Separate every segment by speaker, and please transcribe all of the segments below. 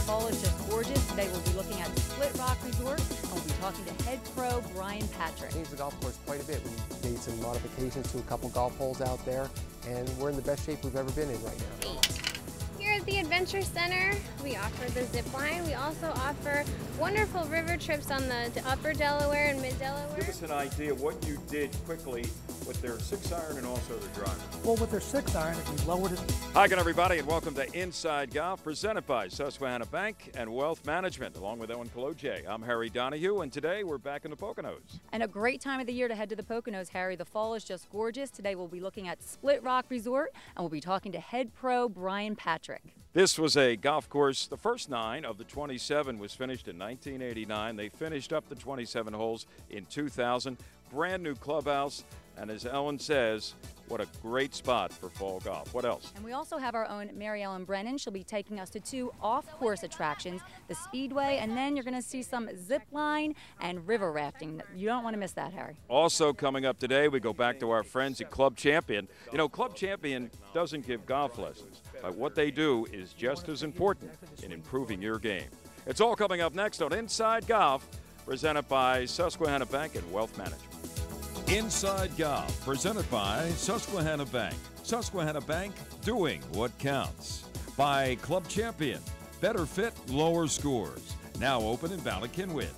Speaker 1: fall is just gorgeous. Today we'll be looking at Split Rock Resort, and we'll be talking to head pro Brian Patrick.
Speaker 2: Changed the golf course quite a bit. We made some modifications to a couple golf holes out there, and we're in the best shape we've ever been in right now.
Speaker 3: Here at the Adventure Center, we offer the zip line. We also offer wonderful river trips on the upper Delaware and mid Delaware.
Speaker 4: Give us an idea of what you did quickly with their 6-iron and also their driver.
Speaker 5: Well, with their 6-iron, if we lowered it.
Speaker 4: Hi again, everybody, and welcome to Inside Golf, presented by Susquehanna Bank and Wealth Management, along with Owen Cologe. I'm Harry Donahue, and today we're back in the Poconos.
Speaker 1: And a great time of the year to head to the Poconos, Harry. The fall is just gorgeous. Today we'll be looking at Split Rock Resort, and we'll be talking to head pro Brian Patrick.
Speaker 4: This was a golf course. The first 9 of the 27 was finished in 1989. They finished up the 27 holes in 2000. Brand new clubhouse. And as Ellen says, what a great spot for fall golf. What else?
Speaker 1: And we also have our own Mary Ellen Brennan. She'll be taking us to 2 off-course attractions, the Speedway, and then you're going to see some zip line and river rafting. You don't want to miss that, Harry.
Speaker 4: Also coming up today, we go back to our friends at Club Champion. You know, Club Champion doesn't give golf lessons, but what they do is just as important in improving your game. It's all coming up next on Inside Golf, presented by Susquehanna Bank and Wealth Management. Inside Golf, presented by Susquehanna Bank. Susquehanna Bank, doing what counts. By Club Champion, better fit, lower scores. Now open in Ballackinwood.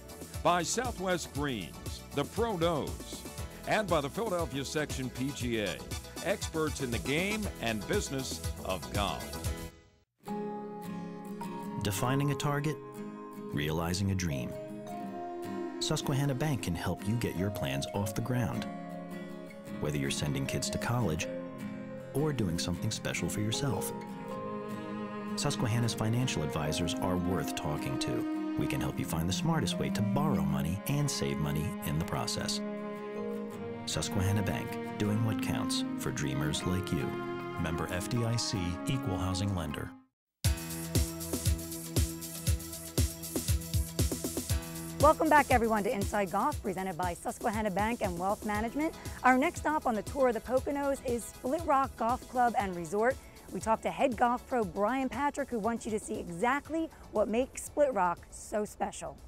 Speaker 4: By Southwest Greens, the Pro Knows. And by the Philadelphia Section PGA, experts in the game and business of golf.
Speaker 6: Defining a target, realizing a dream. Susquehanna Bank can help you get your plans off the ground. Whether you're sending kids to college or doing something special for yourself. Susquehanna's financial advisors are worth talking to. We can help you find the smartest way to borrow money and save money in the process. Susquehanna Bank, doing what counts for dreamers like you. Member FDIC, Equal Housing Lender.
Speaker 1: Welcome back, everyone, to Inside Golf, presented by Susquehanna Bank and Wealth Management. Our next stop on the tour of the Poconos is Split Rock Golf Club and Resort. We talked to head golf pro Brian Patrick, who wants you to see exactly what makes Split Rock so special.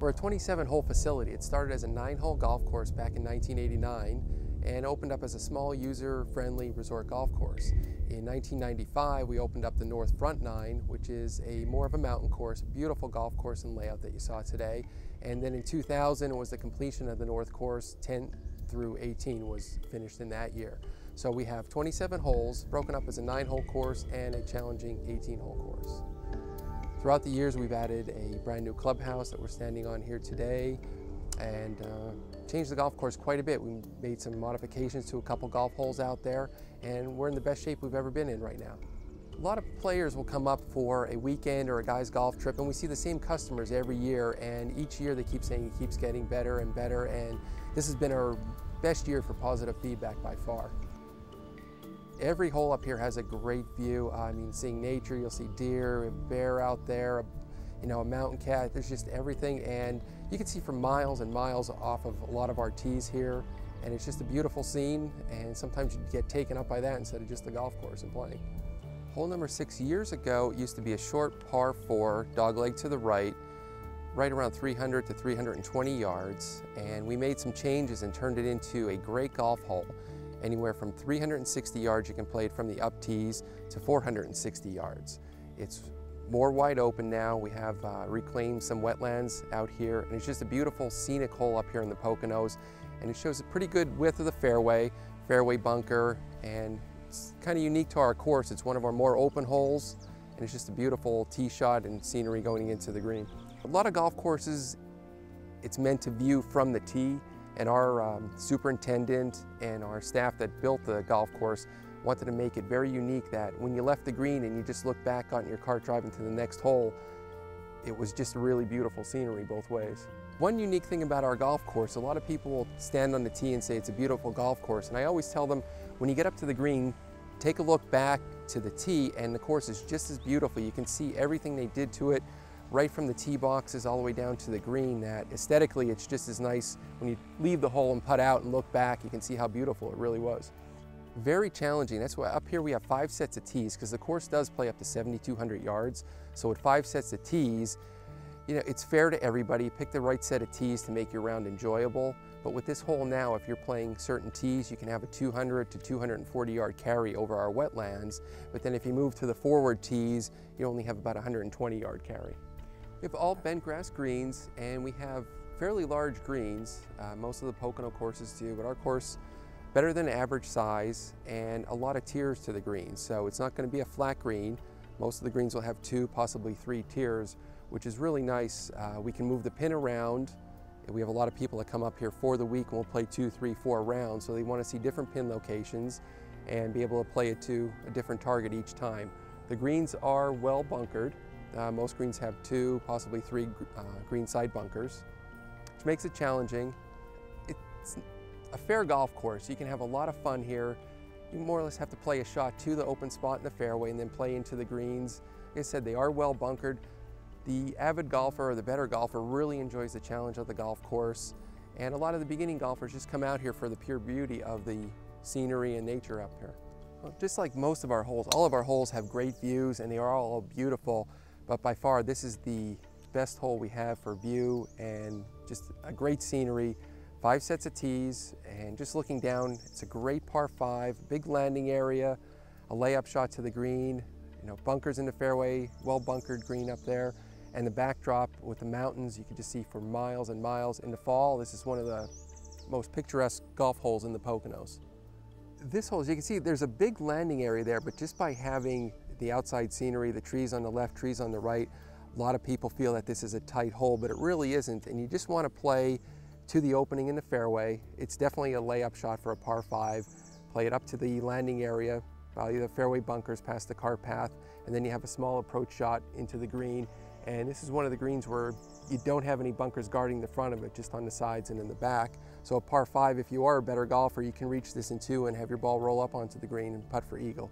Speaker 2: We're a 27-hole facility. It started as a 9-hole golf course back in 1989 and opened up as a small user-friendly resort golf course. In 1995, we opened up the North Front 9, which is more of a mountain course, beautiful golf course and layout that you saw today. And then in 2000, it was the completion of the North Course. 10 through 18 was finished in that year. So we have 27 holes, broken up as a 9-hole course and a challenging 18-hole course. Throughout the years, we've added a brand new clubhouse that we're standing on here today, and changed the golf course quite a bit. We made some modifications to a couple golf holes out there, and we're in the best shape we've ever been in right now. A lot of players will come up for a weekend or a guy's golf trip, and we see the same customers every year, and each year they keep saying it keeps getting better and better, and this has been our best year for positive feedback by far. Every hole up here has a great view. I mean, seeing nature, you'll see deer, a bear out there, you know, a mountain cat. There's just everything, and you can see for miles and miles off of a lot of our tees here, and it's just a beautiful scene, and sometimes you get taken up by that instead of just the golf course and playing. Hole number 6 years ago used to be a short par 4, dogleg to the right around 300 to 320 yards, and we made some changes and turned it into a great golf hole. Anywhere from 360 yards you can play it from the up tees to 460 yards. It's more wide open now. We have reclaimed some wetlands out here, and it's just a beautiful scenic hole up here in the Poconos, and it shows a pretty good width of the fairway bunker, and it's kind of unique to our course. It's one of our more open holes, and it's just a beautiful tee shot and scenery going into the green. A lot of golf courses, it's meant to view from the tee, and our superintendent and our staff that built the golf course wanted to make it very unique that when you left the green and you just looked back on your cart driving to the next hole, it was just a really beautiful scenery both ways. One unique thing about our golf course, a lot of people will stand on the tee and say it's a beautiful golf course, and I always tell them, when you get up to the green, take a look back to the tee, and the course is just as beautiful. You can see everything they did to it, right from the tee boxes all the way down to the green, that aesthetically it's just as nice. When you leave the hole and putt out and look back, you can see how beautiful it really was. very challenging. That's why up here we have 5 sets of tees, because the course does play up to 7,200 yards. So with 5 sets of tees, you know, it's fair to everybody. Pick the right set of tees to make your round enjoyable. But with this hole now, if you're playing certain tees, you can have a 200 to 240 yard carry over our wetlands. But then if you move to the forward tees, you only have about 120 yard carry. We have all bent grass greens, and we have fairly large greens. Most of the Pocono courses do, but our course, better than average size, and a lot of tiers to the greens. So it's not going to be a flat green. Most of the greens will have 2, possibly 3 tiers, which is really nice. We can move the pin around. We have a lot of people that come up here for the week and we'll play 2, 3, 4 rounds. So they want to see different pin locations and be able to play it to a different target each time. The greens are well bunkered. Most greens have 2, possibly 3 green side bunkers, which makes it challenging. It's a fair golf course. You can have a lot of fun here. You more or less have to play a shot to the open spot in the fairway and then play into the greens. Like I said, they are well bunkered. The avid golfer or the better golfer really enjoys the challenge of the golf course, and a lot of the beginning golfers just come out here for the pure beauty of the scenery and nature up here. Well, just like most of our holes, all of our holes have great views and they are all beautiful, but by far this is the best hole we have for view and just a great scenery. 5 sets of tees, and just looking down, it's a great par 5, big landing area, a layup shot to the green, you know, bunkers in the fairway, well bunkered green up there. And the backdrop with the mountains, you can just see for miles and miles. In the fall, this is one of the most picturesque golf holes in the Poconos. This hole, as you can see, there's a big landing area there, but just by having the outside scenery, the trees on the left, trees on the right, a lot of people feel that this is a tight hole, but it really isn't. And you just want to play to the opening in the fairway. It's definitely a layup shot for a par 5. Play it up to the landing area, value the fairway bunkers past the cart path, and then you have a small approach shot into the green. And this is one of the greens where you don't have any bunkers guarding the front of it, just on the sides and in the back. So a par 5, if you are a better golfer, you can reach this in 2 and have your ball roll up onto the green and putt for eagle.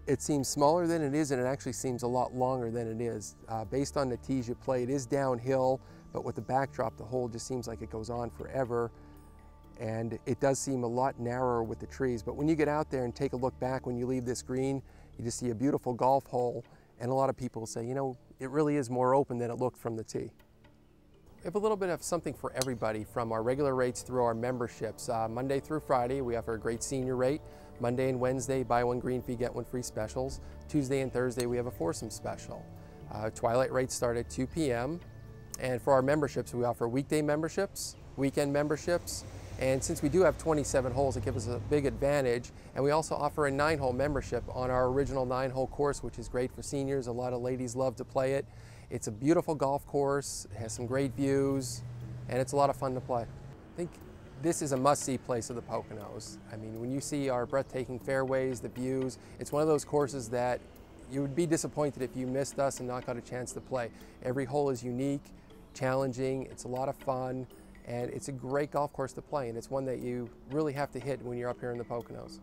Speaker 2: It seems smaller than it is, and it actually seems a lot longer than it is. Based on the tees you play, it is downhill, but with the backdrop, the hole just seems like it goes on forever. And it does seem a lot narrower with the trees. But when you get out there and take a look back when you leave this green, you just see a beautiful golf hole. And a lot of people say, you know, it really is more open than it looked from the tee. We have a little bit of something for everybody, from our regular rates through our memberships. Monday through Friday, we offer a great senior rate. Monday and Wednesday, buy 1 green fee, get 1 free specials. Tuesday and Thursday, we have a foursome special. Twilight rates start at 2 p.m. And for our memberships, we offer weekday memberships, weekend memberships, and since we do have 27 holes, it gives us a big advantage. And we also offer a 9-hole membership on our original 9-hole course, which is great for seniors. A lot of ladies love to play it. It's a beautiful golf course, it has some great views, and it's a lot of fun to play. I think this is a must-see place of the Poconos. I mean, when you see our breathtaking fairways, the views, it's one of those courses that you would be disappointed if you missed us and not got a chance to play. Every hole is unique, challenging, it's a lot of fun. And it's a great golf course to play, and it's one that you really have to hit when you're up here in the Poconos.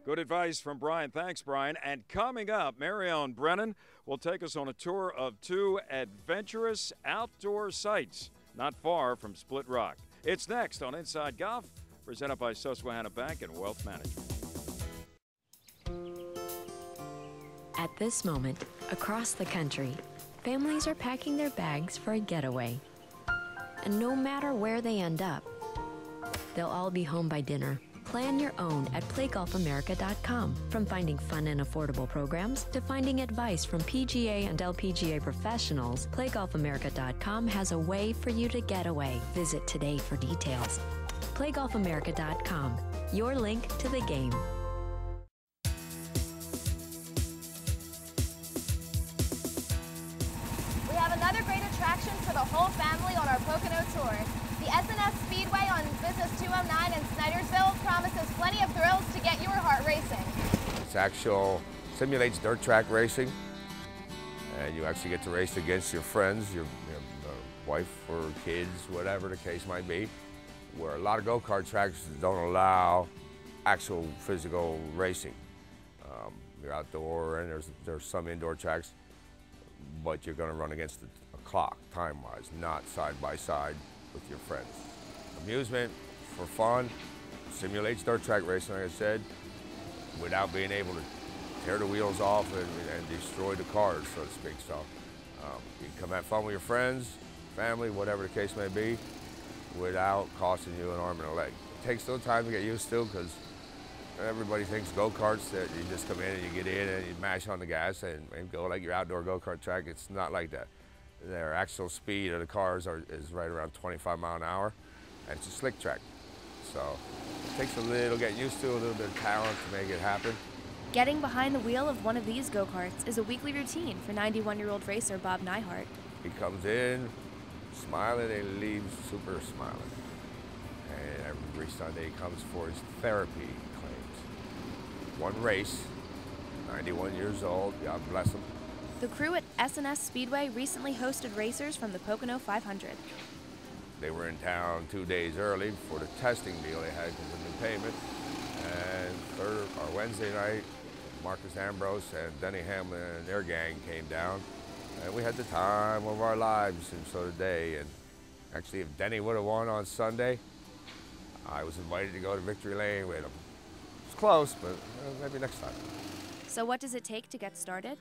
Speaker 4: Good advice from Brian. Thanks, Brian. And coming up, Marion Brennan will take us on a tour of 2 adventurous outdoor sites not far from Split Rock. It's next on Inside Golf, presented by Susquehanna Bank and Wealth Management.
Speaker 7: At this moment, across the country, families are packing their bags for a getaway. And no matter where they end up, they'll all be home by dinner. Plan your own at playgolfamerica.com. From finding fun and affordable programs to finding advice from PGA and LPGA professionals, playgolfamerica.com has a way for you to get away. Visit today for details. Playgolfamerica.com, your link to the game.
Speaker 8: We have another great attraction for the whole family on our Pocono tour. The S&S Speedway on Business 209 in Snydersville promises plenty of thrills to get your heart racing.
Speaker 9: Simulates dirt track racing, and you actually get to race against your friends, your wife or kids, whatever the case might be. Where a lot of go-kart tracks don't allow actual physical racing. You're outdoor, and there's some indoor tracks, but you're going to run against a clock, time-wise, not side-by-side with your friends. Amusement, for fun, simulates dirt track racing, like I said, without being able to tear the wheels off and destroy the cars, so to speak. So you can come have fun with your friends, family, whatever the case may be, without costing you an arm and a leg. It takes a little time to get used to, because everybody thinks go-karts that you just come in and you get in and you mash on the gas and go like your outdoor go-kart track. It's not like that. Their actual speed of the cars is right around 25 miles an hour, and it's a slick track. So it takes a little getting used to, a little bit of talent to make it happen.
Speaker 8: Getting behind the wheel of one of these go-karts is a weekly routine for 91-year-old racer Bob Neihart.
Speaker 9: He comes in smiling and leaves super smiling. And every Sunday he comes for his therapy claims. One race, 91 years old, God bless him.
Speaker 8: The crew at S&S Speedway recently hosted racers from the Pocono 500.
Speaker 9: They were in town 2 days early for the testing deal they had because of the new payment. And Wednesday night, Marcus Ambrose and Denny Hamlin and their gang came down. And we had the time of our lives, and so did they. And actually, if Denny would have won on Sunday, I was invited to go to Victory Lane with him. It's close, but maybe next time.
Speaker 8: So what does it take to get started?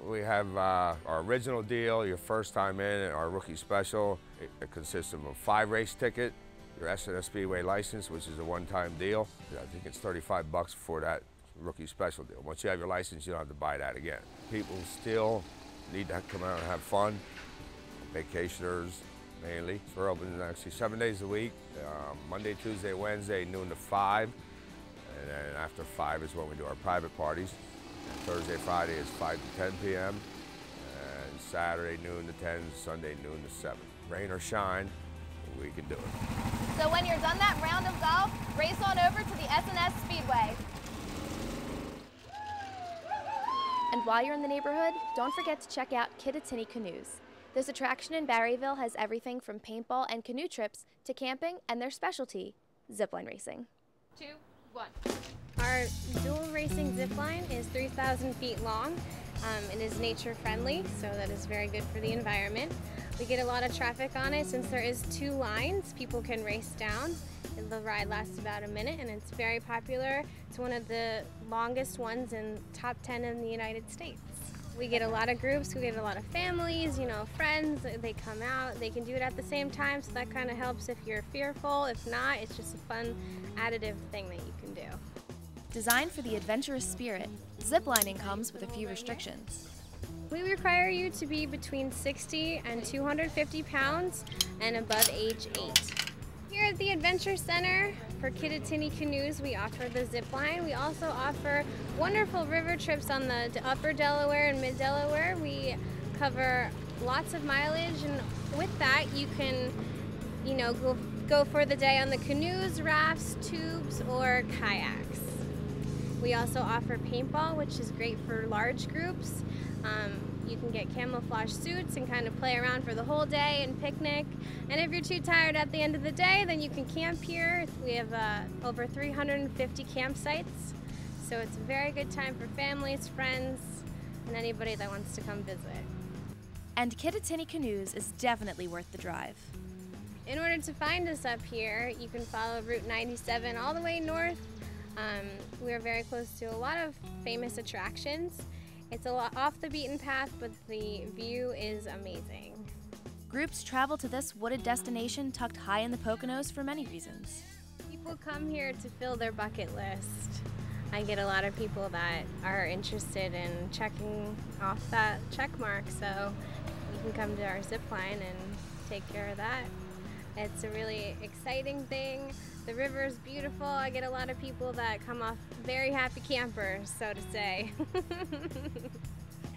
Speaker 9: We have our original deal, your first time in, and our rookie special. It consists of a 5-race ticket, your S&S Speedway license, which is a one-time deal. I think it's $35 for that rookie special deal. Once you have your license, you don't have to buy that again. People still need to come out and have fun. Vacationers, mainly. So we're open actually 7 days a week, Monday, Tuesday, Wednesday, noon to 5. And then after 5 is when we do our private parties. And Thursday, Friday is 5 to 10 p.m. And Saturday, noon to 10, Sunday, noon to 7. Rain or shine, we can do it.
Speaker 8: So when you're done that round of golf, race on over to the S&S Speedway. And while you're in the neighborhood, don't forget to check out Kittatinny Canoes. This attraction in Barryville has everything from paintball and canoe trips to camping and their specialty, zipline racing. 2, 1.
Speaker 3: Our dual racing zipline is 3,000 feet long. It is nature friendly, so that is very good for the environment. We get a lot of traffic on it since there is 2 lines. People can race down. The ride lasts about a minute and it's very popular. It's one of the longest ones in top 10 in the United States. We get a lot of groups, we get a lot of families, you know, friends, they come out, they can do it at the same time, so that kind of helps if you're fearful. If not, it's just a fun additive thing that you can do.
Speaker 8: Designed for the adventurous spirit, ziplining comes with a few restrictions.
Speaker 3: We require you to be between 60 and 250 pounds and above age 8. Here at the Adventure Center for Kittatinny Canoes, we offer the zip line. We also offer wonderful river trips on the upper Delaware and mid Delaware. We cover lots of mileage, and with that you can, you know, go for the day on the canoes, rafts, tubes, or kayaks. We also offer paintball, which is great for large groups. You can get camouflage suits and kind of play around for the whole day and picnic. And if you're too tired at the end of the day, then you can camp here. We have over 350 campsites. So it's a very good time for families, friends, and anybody that wants to come visit.
Speaker 8: And Kittatinny Canoes is definitely worth the drive.
Speaker 3: In order to find us up here, you can follow Route 97 all the way north. We're very close to a lot of famous attractions. It's a lot off the beaten path, but the view is amazing.
Speaker 8: Groups travel to this wooded destination tucked high in the Poconos for many reasons.
Speaker 3: People come here to fill their bucket list. I get a lot of people that are interested in checking off that check mark, so you can come to our zip line and take care of that. It's a really exciting thing. The river is beautiful. I get a lot of people that come off very happy campers, so to say.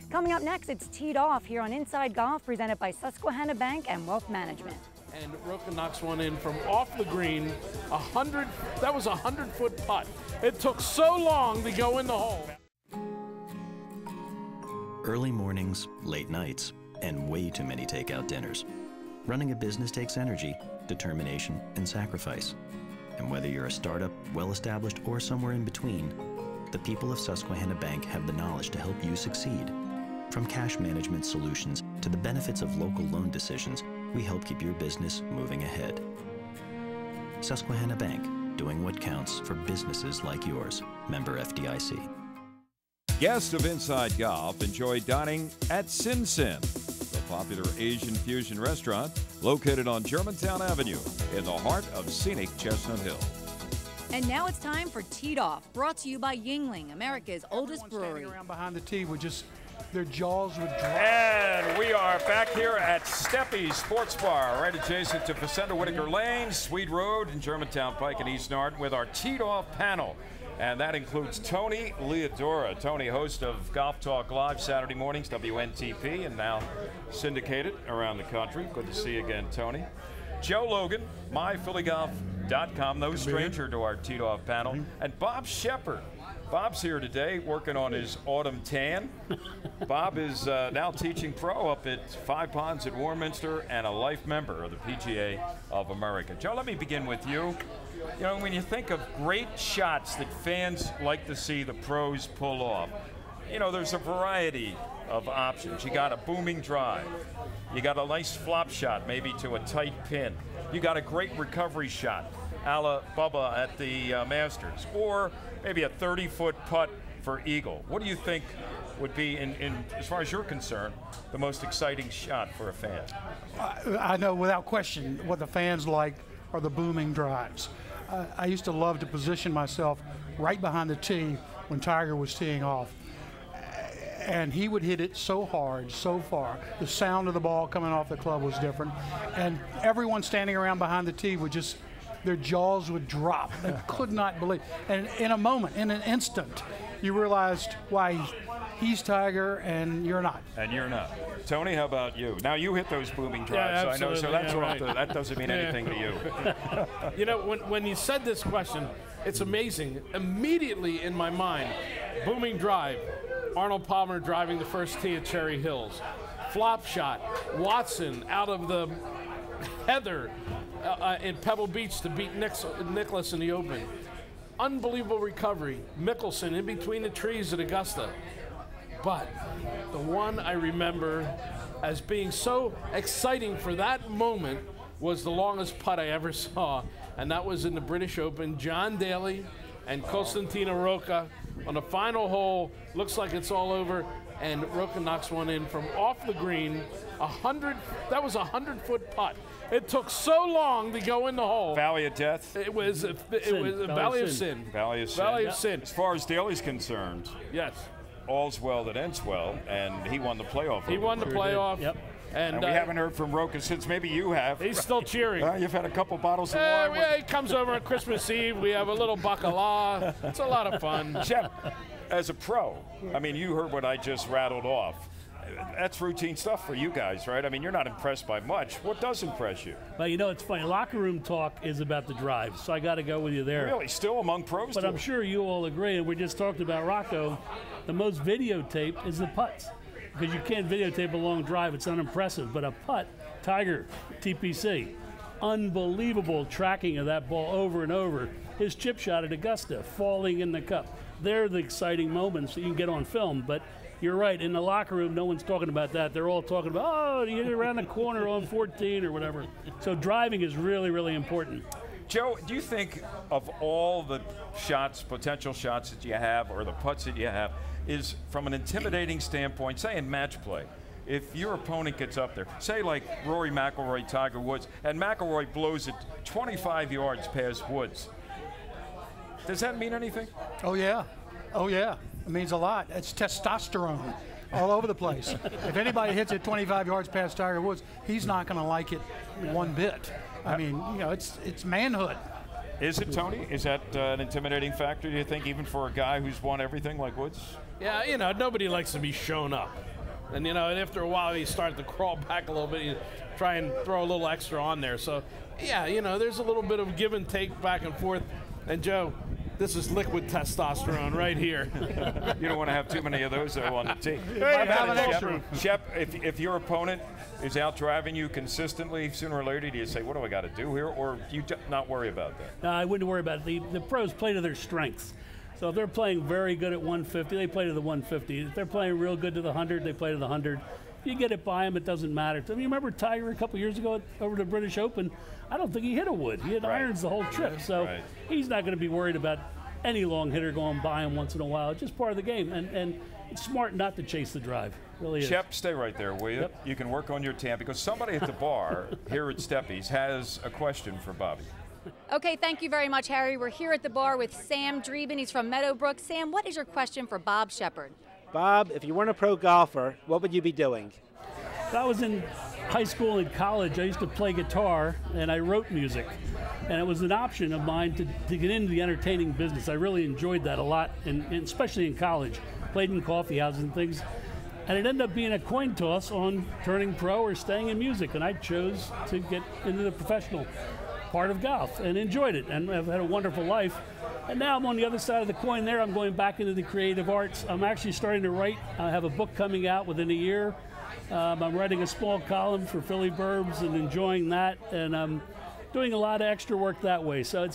Speaker 1: Coming up next, it's Teed Off here on Inside Golf, presented by Susquehanna Bank and Wealth Management.
Speaker 10: And Roka knocks one in from off the green, that was a 100-foot putt. It took so long to go in the hole.
Speaker 6: Early mornings, late nights, and way too many takeout dinners. Running a business takes energy, determination, and sacrifice. And whether you're a startup, well-established, or somewhere in between, the people of Susquehanna Bank have the knowledge to help you succeed. From cash management solutions to the benefits of local loan decisions, we help keep your business moving ahead. Susquehanna Bank, doing what counts for businesses like yours. Member FDIC.
Speaker 4: Guests of Inside Golf enjoy dining at Sin Sin, the popular Asian fusion restaurant located on Germantown Avenue in the heart of scenic Chestnut Hill.
Speaker 11: And now it's time for Teed Off, brought to you by Yingling, America's oldest brewery.
Speaker 5: Standing around behind the tee would just, their jaws would drop.
Speaker 4: And we are back here at Steppy's Sports Bar, right adjacent to Vicenta Whitaker Lane, Sweet Road, in Germantown Pike and East Norton, with our Teed Off panel. And that includes Tony Leodora. Tony, host of Golf Talk Live Saturday mornings, WNTP, and now syndicated around the country. Good to see you again, Tony. Joe Logan, myphillygolf.com, no stranger to our Teed Off panel. And Bob Shepard. Bob's here today working on his autumn tan. Bob is now teaching pro up at Five Ponds at Warminster and a life member of the PGA of America. Joe, let me begin with you. You know, when you think of great shots that fans like to see the pros pull off, you know, there's a variety of options. You got a booming drive. You got a nice flop shot, maybe to a tight pin. You got a great recovery shot, a la Bubba at the Masters. Or maybe a 30-foot putt for eagle. What do you think would be, as far as you're concerned, the most exciting shot for a fan?
Speaker 5: I know without question what the fans like are the booming drives. I used to love to position myself right behind the tee when Tiger was teeing off. And he would hit it so hard, so far. The sound of the ball coming off the club was different. And everyone standing around behind the tee would just, their jaws would drop. They could not believe. And in a moment, in an instant, you realized why he's Tiger and you're not.
Speaker 4: And you're not. Tony, how about you? Now you hit those booming drives,
Speaker 10: yeah,
Speaker 4: I know, so that's
Speaker 10: right.
Speaker 4: That doesn't mean anything to you.
Speaker 10: You know, when you said this question, it's amazing. Immediately in my mind, booming drive, Arnold Palmer driving the first tee at Cherry Hills. Flop shot, Watson out of the heather in Pebble Beach to beat Nicklaus in the Open. Unbelievable recovery. Mickelson in between the trees at Augusta. But the one I remember as being so exciting for that moment was the longest putt I ever saw, and that was in the British Open. John Daly and Costantino Rocca on the final hole. Looks like it's all over, and Rocca knocks one in from off the green. That was a 100-foot putt. It took so long to go in the hole.
Speaker 4: Valley of Death?
Speaker 10: It was a Valley of Sin.
Speaker 4: Valley of Sin.
Speaker 10: Valley of Sin.
Speaker 4: As far as Daly's concerned,
Speaker 10: yes,
Speaker 4: all's well that ends well, and he won the playoff.
Speaker 10: He won the playoff.
Speaker 11: Yep.
Speaker 10: And
Speaker 4: we haven't heard from Rocca since. Maybe you have.
Speaker 10: He's still cheering.
Speaker 4: You've had a couple bottles of wine.
Speaker 10: Yeah, he comes over on Christmas Eve. We have a little bacala. It's a lot of fun.
Speaker 4: Jeff, as a pro, I mean, you heard what I just rattled off. That's routine stuff for you guys, right? I mean, you're not impressed by much. What does impress you?
Speaker 12: Well, you know, it's funny. Locker room talk is about the drive, so I got to go with you there.
Speaker 4: Really? Still among pros?
Speaker 12: But I'm sure you all agree, and we just talked about Rocco, the most videotaped is the putts. Because you can't videotape a long drive, it's unimpressive. But a putt, Tiger, TPC, unbelievable tracking of that ball over and over. His chip shot at Augusta, falling in the cup. They're the exciting moments that you can get on film. But you're right, in the locker room, no one's talking about that. They're all talking about, oh, you get around the corner on 14 or whatever. So driving is really, really important.
Speaker 4: Joe, do you think of all the shots, potential shots that you have, or the putts that you have, is from an intimidating standpoint, say in match play, if your opponent gets up there, say like Rory McIlroy, Tiger Woods, and McIlroy blows it 25 yards past Woods, does that mean anything?
Speaker 5: Oh, yeah. Oh, yeah. It means a lot. It's testosterone all over the place. If anybody hits it 25 yards past Tiger Woods, he's not going to like it one bit. I mean, you know, it's manhood.
Speaker 4: Is it, Tony? Is that an intimidating factor, do you think, even for a guy who's won everything like Woods?
Speaker 10: Yeah, you know, nobody likes to be shown up. And, you know, after a while, you start to crawl back a little bit. You try and throw a little extra on there. So, yeah, you know, there's a little bit of give and take back and forth. And, Joe, this is liquid testosterone right here.
Speaker 4: You don't want to have too many of those, though, on the team. Shep, if your opponent is out driving you consistently, sooner or later, do you say, what do I got to do here? Or do you not worry about that?
Speaker 12: No, I wouldn't worry about it. The pros play to their strengths. So if they're playing very good at 150, they play to the 150. If they're playing real good to the 100, they play to the 100. If you get it by him, it doesn't matter. I mean, you remember Tiger a couple years ago over the British Open? I don't think he hit a wood. He had irons the whole trip. So he's not going to be worried about any long hitter going by him once in a while. It's just part of the game. And it's smart not to chase the drive. Really is.
Speaker 4: Shep, stay right there, will you?
Speaker 12: Yep.
Speaker 4: You can work on your tan because somebody at the bar here at Steppies has a question for Bobby.
Speaker 11: Okay, thank you very much, Harry. We're here at the bar with Sam Dreeben. He's from Meadowbrook. Sam, what is your question for Bob Shepard?
Speaker 13: Bob, if you weren't a pro golfer, what would you be doing?
Speaker 12: I was in high school and college. I used to play guitar, and I wrote music. And it was an option of mine to get into the entertaining business. I really enjoyed that a lot, and especially in college. Played in coffee houses and things. And it ended up being a coin toss on turning pro or staying in music. And I chose to get into the professional part of golf and enjoyed it. And I've had a wonderful life. And now I'm on the other side of the coin there. I'm going back into the creative arts. I'm actually starting to write. I have a book coming out within a year. I'm writing a small column for Philly Burbs and enjoying that. And I'm doing a lot of extra work that way. So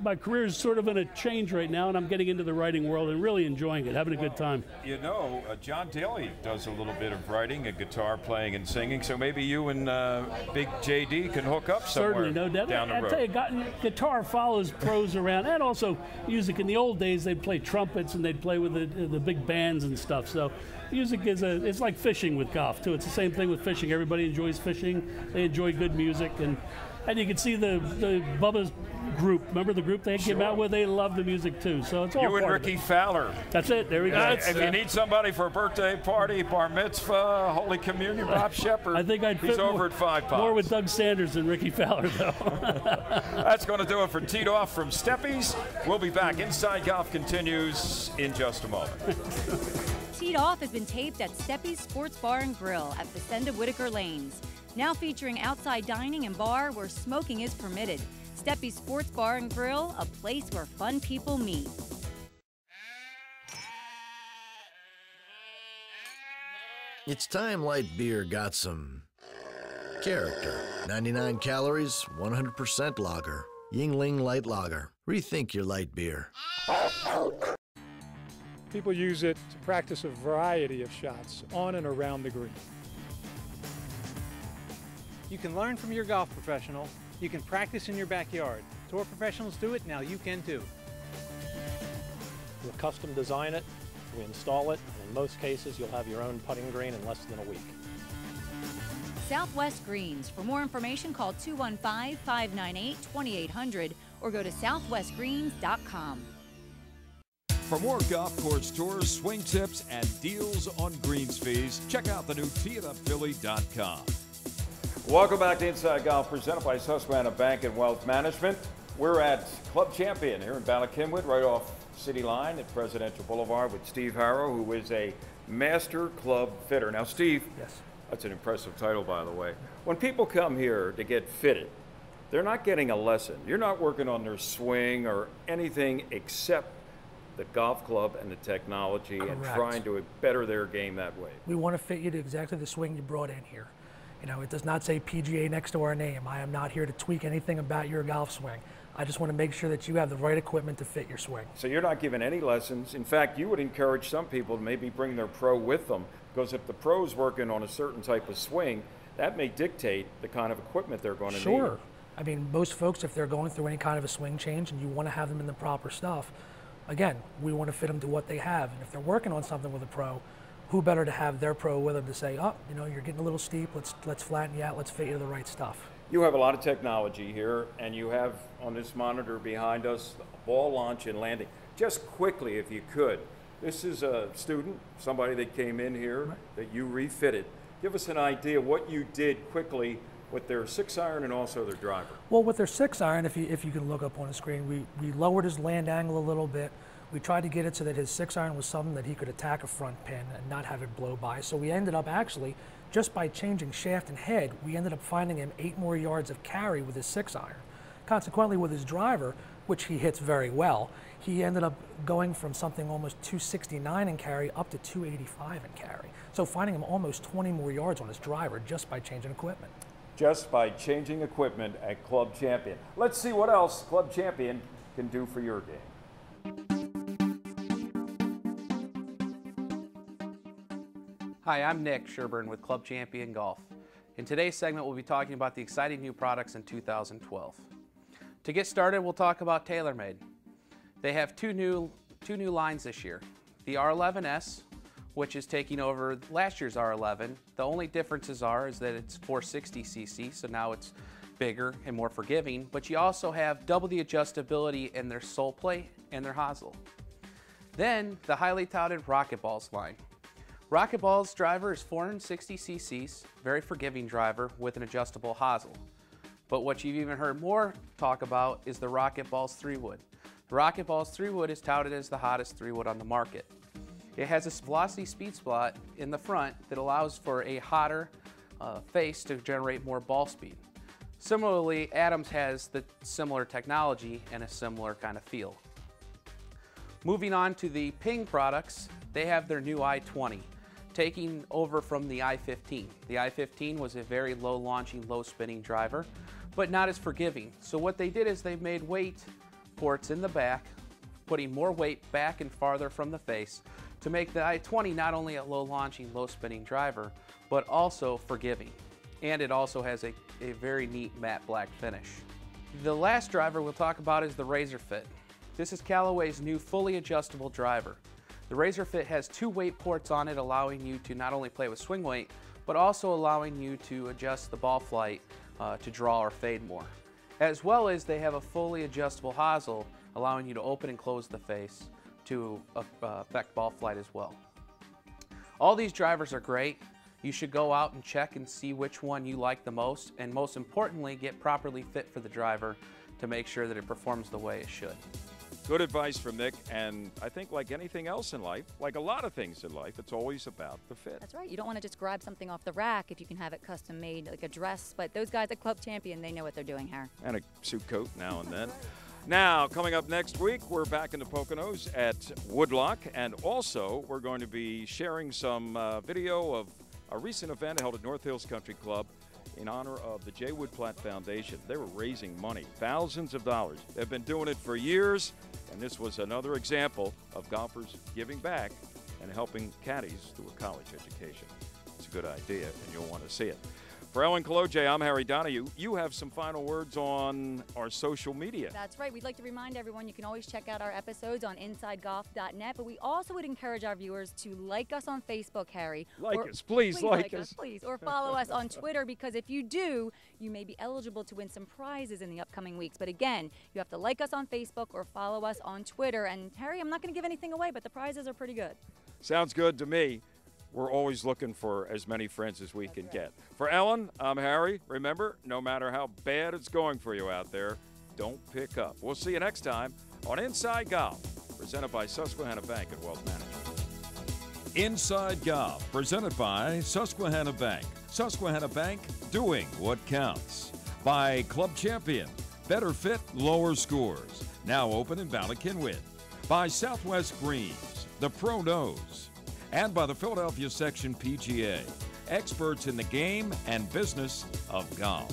Speaker 12: my career is sort of in a change right now, and I'm getting into the writing world and really enjoying it, having a good time.
Speaker 4: You know, John Daly does a little bit of writing and guitar playing and singing, so maybe you and Big JD can hook up somewhere.
Speaker 12: Certainly, no doubt.
Speaker 4: Down the road.
Speaker 12: I tell you, guitar follows pros around, and also music. In the old days, they'd play trumpets and they'd play with the big bands and stuff. So music is it's like fishing with golf too. It's the same thing with fishing. Everybody enjoys fishing. They enjoy good music, and you can see the Bubba's group. Remember the group they came out with? They love the music too. So it's all
Speaker 4: you and
Speaker 12: part
Speaker 4: Ricky
Speaker 12: of it.
Speaker 4: Fowler.
Speaker 12: That's it. There we go.
Speaker 4: If you need somebody for a birthday party, bar mitzvah, Holy Communion, Bob Shepard.
Speaker 12: I think I'd
Speaker 4: He's
Speaker 12: fit
Speaker 4: over at 5 pounds.
Speaker 12: more with Doug Sanders than Ricky Fowler, though.
Speaker 4: That's going to do it for Teed Off from Steppies. We'll be back. Inside Golf continues in just a moment.
Speaker 11: Teed Off has been taped at Steppies Sports Bar and Grill at Vicenda Whitaker Lanes. Now featuring outside dining and bar where smoking is permitted. Steppies Sports Bar and Grill, a place where fun people meet.
Speaker 14: It's time light beer got some character. 99 calories, 100% lager. Yingling Light Lager. Rethink your light beer.
Speaker 15: People use it to practice a variety of shots on and around the green.
Speaker 16: You can learn from your golf professional. You can practice in your backyard. Tour professionals do it, now you can too.
Speaker 17: We'll custom design it, we install it, and in most cases you'll have your own putting green in less than a week.
Speaker 11: Southwest Greens. For more information, call 215-598-2800 or go to southwestgreens.com.
Speaker 18: For more golf course tours, swing tips, and deals on greens fees, check out the new teeitupphilly.com.
Speaker 4: Welcome back to Inside Golf, presented by Susquehanna Bank and Wealth Management. We're at Club Champion here in Ballackinwood, right off City Line at Presidential Boulevard with Steve Harrow, who is a master club fitter. Now, Steve,
Speaker 19: yes,
Speaker 4: that's an impressive title, by the way. When people come here to get fitted, they're not getting a lesson. You're not working on their swing or anything except the golf club and the technology.
Speaker 19: Correct.
Speaker 4: And trying to better their game that way.
Speaker 19: We want to fit you to exactly the swing you brought in here. You know, it does not say PGA next to our name. I am not here to tweak anything about your golf swing. I just want to make sure that you have the right equipment to fit your swing.
Speaker 4: So you're not giving any lessons. In fact, you would encourage some people to maybe bring their pro with them, because if the pro's working on a certain type of swing, that may dictate the kind of equipment they're going to need.
Speaker 19: Sure. I mean, most folks, if they're going through any kind of a swing change and you want to have them in the proper stuff, again, we want to fit them to what they have. And if they're working on something with a pro, who better to have their pro with them to say, oh, you know, you're getting a little steep, let's flatten you out, let's fit you to the right stuff.
Speaker 4: You have a lot of technology here, and you have on this monitor behind us ball launch and landing. Just quickly, if you could, this is a student, somebody that came in here that you refitted. Give us an idea what you did quickly with their 6-iron and also their driver.
Speaker 19: Well, with their 6-iron, if you can look up on the screen, we lowered his land angle a little bit. We tried to get it so that his 6-iron was something that he could attack a front pin and not have it blow by. So we ended up actually, just by changing shaft and head, we ended up finding him 8 more yards of carry with his 6-iron. Consequently, with his driver, which he hits very well, he ended up going from something almost 269 in carry up to 285 in carry. So finding him almost 20 more yards on his driver just by changing equipment.
Speaker 4: Just by changing equipment at Club Champion. Let's see what else Club Champion can do for your game.
Speaker 20: Hi, I'm Nick Sherburne with Club Champion Golf. In today's segment, we'll be talking about the exciting new products in 2012. To get started, we'll talk about TaylorMade. They have two new lines this year. The R11S, which is taking over last year's R11. The only differences is that it's 460cc, so now it's bigger and more forgiving, but you also have double the adjustability in their sole plate and their hosel. Then, the highly touted Rocket Balls line. Rocket Balls driver is 460cc's, very forgiving driver with an adjustable hosel. But what you've even heard more talk about is the Rocket Balls 3-wood. The Rocket Balls 3-wood is touted as the hottest 3-wood on the market. It has a velocity speed spot in the front that allows for a hotter face to generate more ball speed. Similarly, Adams has the similar technology and a similar kind of feel. Moving on to the Ping products, they have their new i20, taking over from the i15. The i15 was a very low launching, low spinning driver, but not as forgiving. So what they did is they made weight ports in the back, putting more weight back and farther from the face to make the i20 not only a low launching, low spinning driver, but also forgiving. And it also has a very neat matte black finish. The last driver we'll talk about is the Razor Fit. This is Callaway's new fully adjustable driver. The Razor Fit has 2 weight ports on it, allowing you to not only play with swing weight, but also allowing you to adjust the ball flight to draw or fade more. As well as they have a fully adjustable hosel, allowing you to open and close the face to affect ball flight as well. All these drivers are great. You should go out and check and see which one you like the most, and most importantly, get properly fit for the driver to make sure that it performs the way it should.
Speaker 4: Good advice from Nick, and I think like anything else in life, like a lot of things in life, it's always about the fit.
Speaker 11: That's right. You don't want to just grab something off the rack if you can have it custom made, like a dress. But those guys at Club Champion, they know what they're doing, Harry.
Speaker 4: And a suit coat now and then. Now, coming up next week, we're back in the Poconos at Woodlock, and also we're going to be sharing some video of a recent event held at North Hills Country Club in honor of the J. Wood Platt Foundation. They were raising money, thousands of dollars. They've been doing it for years, and this was another example of golfers giving back and helping caddies through a college education. It's a good idea, and you'll want to see it. For Ellen Kaloje, I'm Harry Donahue. You have some final words on our social media.
Speaker 11: That's right. We'd like to remind everyone you can always check out our episodes on InsideGolf.net, but we also would encourage our viewers to like us on Facebook, Harry.
Speaker 4: Like us. Please like us.
Speaker 11: Please. Or follow us on Twitter, because if you do, you may be eligible to win some prizes in the upcoming weeks. But again, you have to like us on Facebook or follow us on Twitter. And Harry, I'm not going to give anything away, but the prizes are pretty good.
Speaker 4: Sounds good to me. We're always looking for as many friends as we can get. For Ellen, I'm Harry. Remember, no matter how bad it's going for you out there, don't pick up. We'll see you next time on Inside Golf, presented by Susquehanna Bank and Wealth Management.
Speaker 18: Inside Golf, presented by Susquehanna Bank. Susquehanna Bank, doing what counts. By Club Champion, better fit, lower scores. Now open in Bala-Cynwyd. By Southwest Greens, the Pro Knows. And by the Philadelphia Section PGA, experts in the game and business of golf.